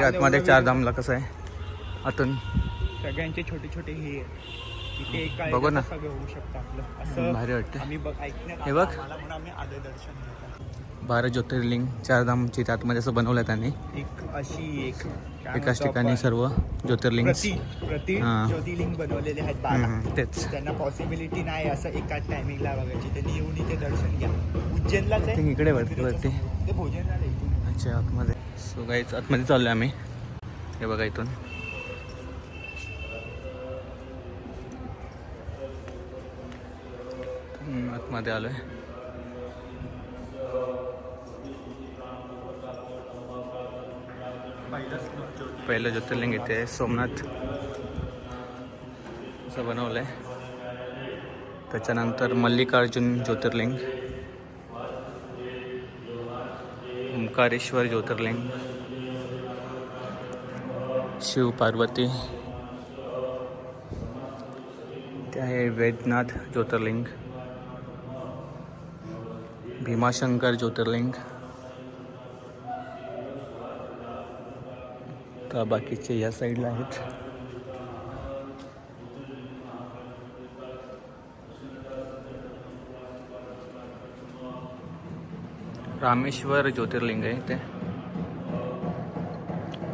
आतमध्ये चारधामला कसं आहे आतून सगळ्यांचे छोटे छोटे हे इथे एका बघू ना. सगळं होऊ शकतं आपलं असं भारी वाटतं. आम्ही ऐकण्यात हे बघ. आम्हाला म्हणून आम्ही आले दर्शन घेतलं. 12 ज्योतिर्लिंग चारधामची आतमध्ये असं बनवलं त्यांनी. एक अशी एक काय एकाच म्हणतो ठिकाणी आपण, सर्व ज्योतिर्लिंग. प्रति हां. ज्योतिर्लिंग बनवलेले आहेत 12. तेच त्यांना पॉसिबिलिटी नाही असं एकाच टायमिंगला बघायची. त्यांनी येऊन इथे दर्शन घ्या. उज्जैनलाच आहे इकडे वरती ते भोजनाला आहे. अच्छा आतमध्ये. सो गाईच आतमध्ये चाललो आम्ही. हे बघा इथून आतमध्ये आलोय. पहिलं ज्योतिर्लिंग इथे आहे सोमनाथ असं बनवलंय. त्याच्यानंतर मल्लिकार्जुन ज्योतिर्लिंग, ओंकारेश्वर ज्योतिर्लिंग, शिव पार्वती, ते आहे वैद्यनाथ ज्योतिर्लिंग, भीमाशंकर ज्योतिर्लिंग. का बाकीचे या साईडला आहेत. रामेश्वर ज्योतिर्लिंग आहे इथे,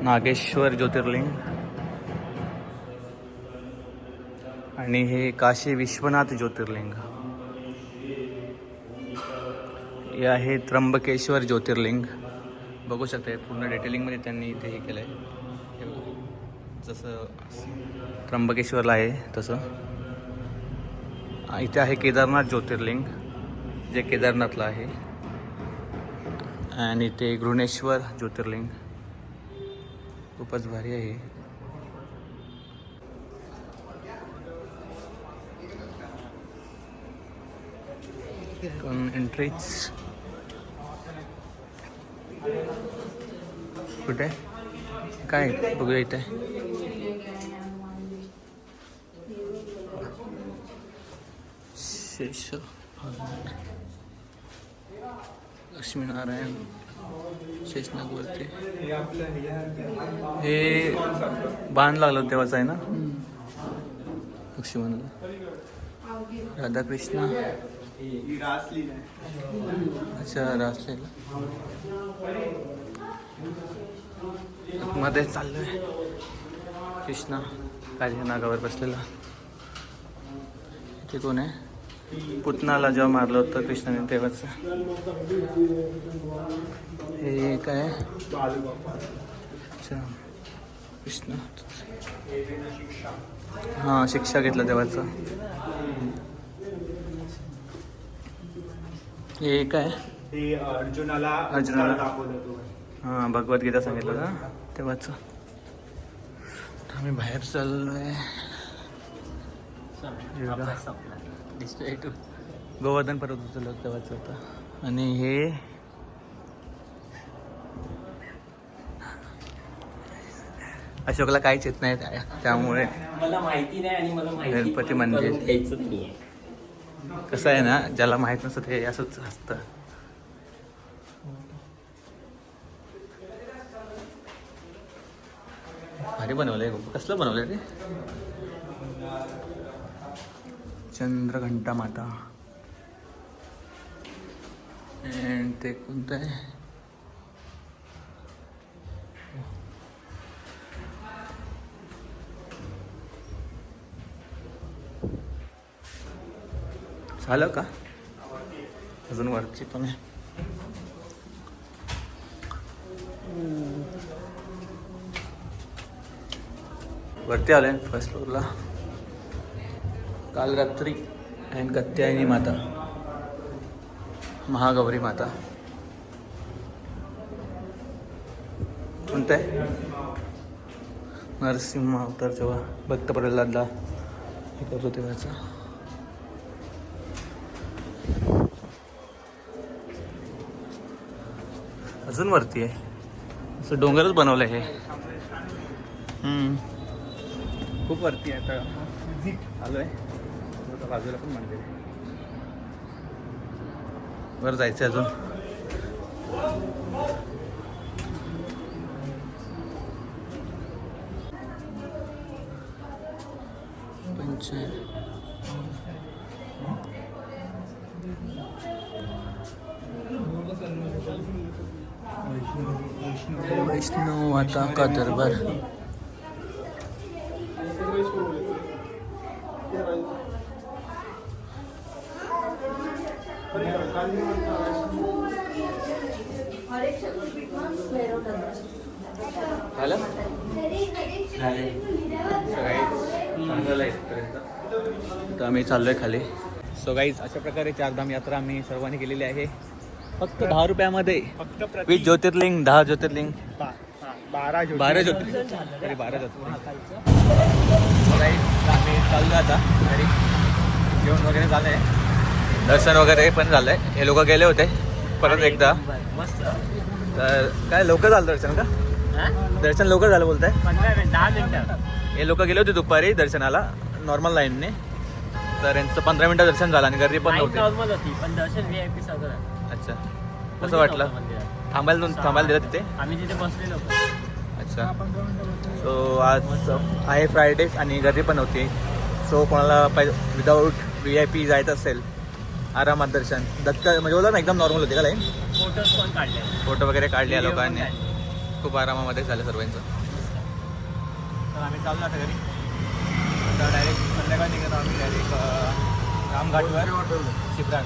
नागेश्वर ज्योतिर्लिंग आणि हे काशी विश्वनाथ ज्योतिर्लिंग. हे आहे त्र्यंबकेश्वर ज्योतिर्लिंग. बघू शकता पूर्ण डिटेलिंगमध्ये त्यांनी इथे हे केलं आहे. जसं त्र्यंबकेश्वरला आहे तसं. इथे आहे केदारनाथ ज्योतिर्लिंग जे केदारनाथला आहे. आणि इथे घृणेश्वर ज्योतिर्लिंग खूपच भारी आहे. एंट्रीच कुठे काय बघूया इथे. शेष लक्ष्मीनारायण शेषनागवरती हे बाण लागलं तेव्हाच आहे ना लक्ष्मणला. राधाकृष्ण अच्छा रासलीला मध्ये चाललोय. कृष्णा काळ्या नागावर बसलेला. इथे कोण आहे. पुतनाला जेव्हा मारलं होतं कृष्णाने तेव्हाच. हे काय अच्छा कृष्ण हां शिक्षा घेतलं तेव्हाच. हे काय अर्जुनाला हां भगवद्गीता सांगितलं का तेव्हाच. आम्ही बाहेर चाललोय. गोवर्धन पर्वत उचललं तेव्हाच होतं. आणि हे अशोकला काहीच येत नाही त्यामुळे मला माहिती नाही आणि मला माहिती गणपती मंदिर द्यायचं नाहीये. कसं आहे ना ज्याला माहित नसतं ते असंच असतं. भारी बनवलंय. कसलं बनवलंय ते. चंद्रघंटा माता. अँड ते कोणतं आहे. झालं का अजून वरची पण आहे. वरती आलोय फर्स्ट फ्लोअरला. काल रात्री अँड कात्यायनी माता, महागौरी माता. कोणतं आहे नरसिंह अवतार जेव्हा भक्त प्रल्हादला हे करतो तेव्हाचा. अजून वरती आहे. असं डोंगरच बनवलं आहे. खूप वरती आहे. आता विजिट आलो आहे. बाजूला पण मंदिर आहे. वर जायचं अजून. अच्छा वैष्णव माता का दरबार. झालं? तर आम्ही चाललोय खाली. सो गाईज अशा प्रकारे चारधाम यात्रा आम्ही सर्वांनी केलेली आहे फक्त 10 रुपयामध्ये. फक्त 20 ज्योतिर्लिंग, 10 ज्योतिर्लिंग, 12 ज्योतिर्लिंग तरी 12 ज्योतिर्लिंग. So guys, आम्ही चाललो आता घरी. जेवण वगैरे झालंय, दर्शन वगैरे पण झालंय. हे लोक गेले होते परत एकदा. तर काय लवकर झालं दर्शन का? दर्शन लवकर झालं बोलताय? 10 मिनिटं. हे लोक गेले होते दुपारी दर्शनाला नॉर्मल लाईनने. तर यांचं 15 मिनिटं दर्शन झालं आणि गर्दी पण नव्हती. नॉर्मल होती पण दर्शन VIP सगळं. अच्छा, कसं वाटलं? थांबायला दिलं तिथे? आम्ही तिथे बसलेलो. अच्छा. सो आज आहे फ्रायडे आणि गर्दी पण होती. सो कोणाला विदाऊट VIP जायचं असेल आरामात दर्शन दत्त म्हणजे बोला ना एकदम नॉर्मल होते का लाईन? फोटोज पण काढले. फोटो वगैरे काढले लोकांनी. खूप आरामामध्ये झालं सर्वांचं. तर आम्ही चाललो आता घरी. आता डायरेक्ट संध्याकाळी निघत आम्ही डायरेक्ट रामघाटवर शिप्रा.